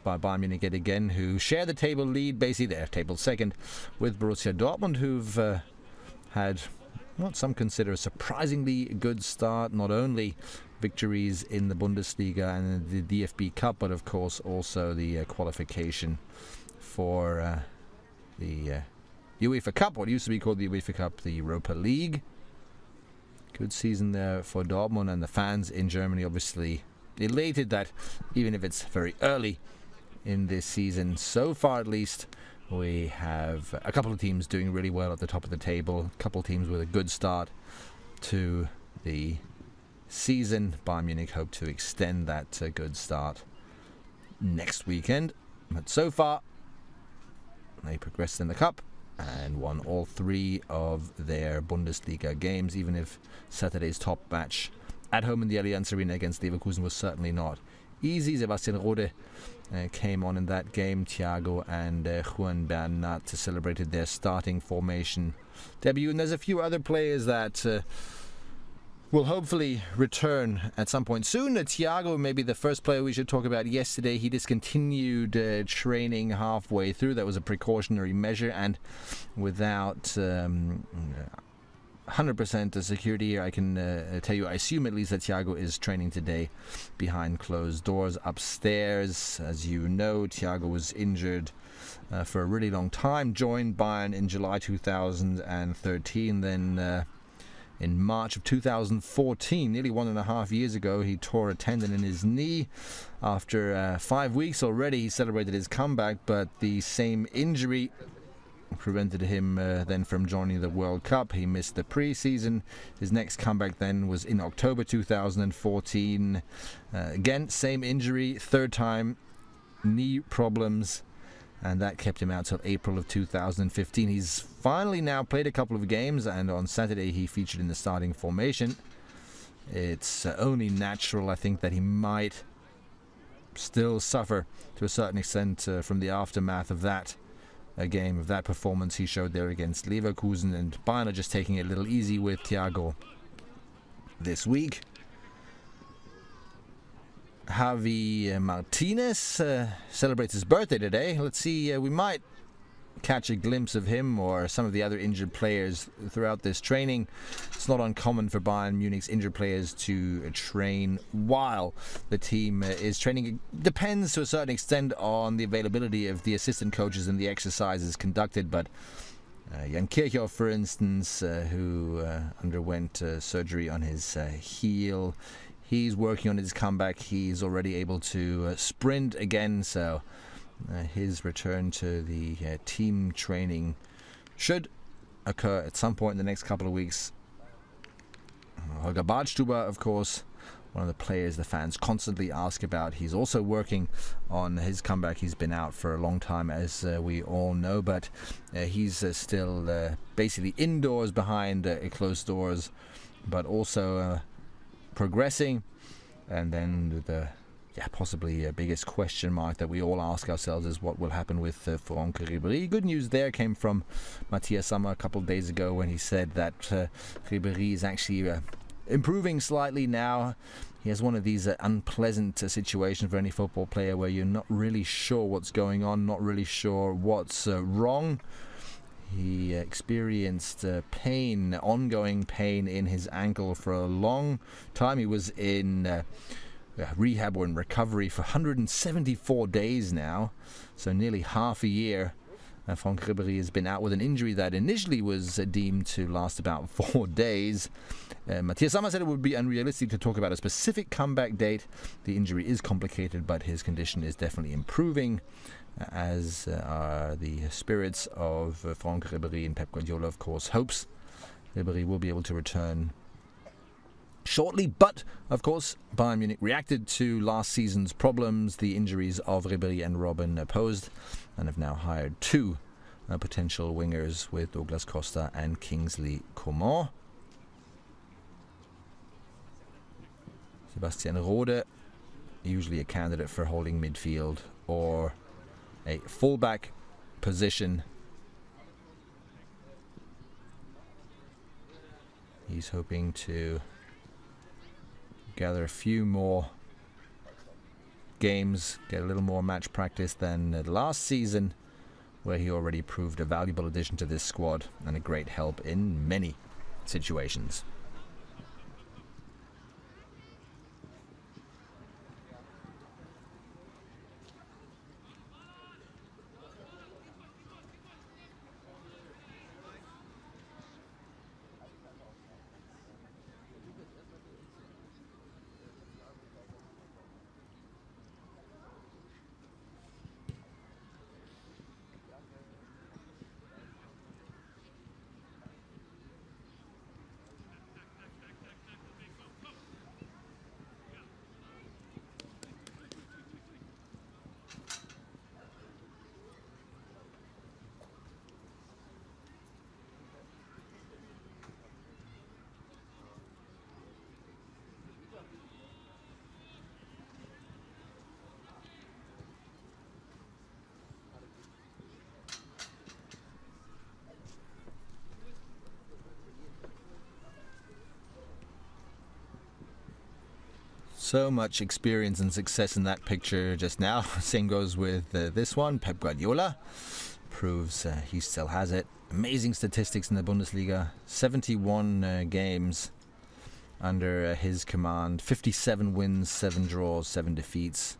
by Bayern Munich yet again, who share the table lead, basically they're table second, with Borussia Dortmund, who've had what some consider a surprisingly good start. Not only victories in the Bundesliga and the DFB Cup, but of course also the qualification for the UEFA Cup, what used to be called the UEFA Cup, the Europa League. Good season there for Dortmund, and the fans in Germany obviously elated that even if it's very early in this season, so far at least, we have a couple of teams doing really well at the top of the table, a couple of teams with a good start to the season. Bayern Munich hope to extend that good start next weekend, but so far they progressed in the cup and won all 3 of their Bundesliga games, even if Saturday's top match at home in the Allianz Arena against Leverkusen was certainly not easy. Sebastian Rode came on in that game. Thiago and Juan Bernat celebrated their starting formation debut, and there's a few other players that will hopefully return at some point soon. Thiago may be the first player we should talk about. Yesterday he discontinued training halfway through. That was a precautionary measure, and without 100% security here, I can tell you, I assume at least that Thiago is training today behind closed doors upstairs. As you know, Thiago was injured for a really long time, joined Bayern in July 2013, then in March of 2014, nearly 1.5 years ago, he tore a tendon in his knee. After 5 weeks already, he celebrated his comeback, but the same injury prevented him then from joining the World Cup. He missed the pre-season. His next comeback then was in October 2014. Again, same injury, third time, knee problems, and that kept him out till April of 2015. He's finally now played a couple of games, and on Saturday he featured in the starting formation. It's only natural, I think, that he might still suffer to a certain extent from the aftermath of that game, of that performance he showed there against Leverkusen, and Bayern are just taking it a little easy with Thiago this week. Javi Martinez celebrates his birthday today. Let's see, we might catch a glimpse of him or some of the other injured players throughout this training. It's not uncommon for Bayern Munich's injured players to train while the team is training. It depends to a certain extent on the availability of the assistant coaches and the exercises conducted, but Jan Kirchhoff, for instance, who underwent surgery on his heel, he's working on his comeback. He's already able to sprint again, so his return to the team training should occur at some point in the next couple of weeks. Holger Badstuber, of course, one of the players the fans constantly ask about. He's also working on his comeback. He's been out for a long time, as we all know, but he's still basically indoors behind closed doors, but also progressing. And then the possibly biggest question mark that we all ask ourselves is what will happen with Franck Ribéry. Good news there came from Matthias Sammer a couple of days ago when he said that Ribéry is actually improving slightly now. He has one of these unpleasant situations for any football player where you're not really sure what's going on, not really sure what's wrong. He experienced pain, ongoing pain in his ankle for a long time. He was in rehab or in recovery for 174 days now, so nearly half a year. Franck Ribéry has been out with an injury that initially was deemed to last about 4 days. Matthias Sammer said it would be unrealistic to talk about a specific comeback date. The injury is complicated, but his condition is definitely improving, as are the spirits of Franck Ribéry, and Pep Guardiola, of course, hopes Ribéry will be able to return shortly. But of course, Bayern Munich reacted to last season's problems, the injuries of Ribéry and Robben posed, and have now hired 2 potential wingers with Douglas Costa and Kingsley Coman. Sebastian Rode, usually a candidate for holding midfield or a fullback position. He's hoping to gather a few more games, get a little more match practice than last season, where he already proved a valuable addition to this squad and a great help in many situations. So much experience and success in that picture just now. Same goes with this one. Pep Guardiola proves he still has it. Amazing statistics in the Bundesliga. 71 games under his command. 57 wins, 7 draws, 7 defeats.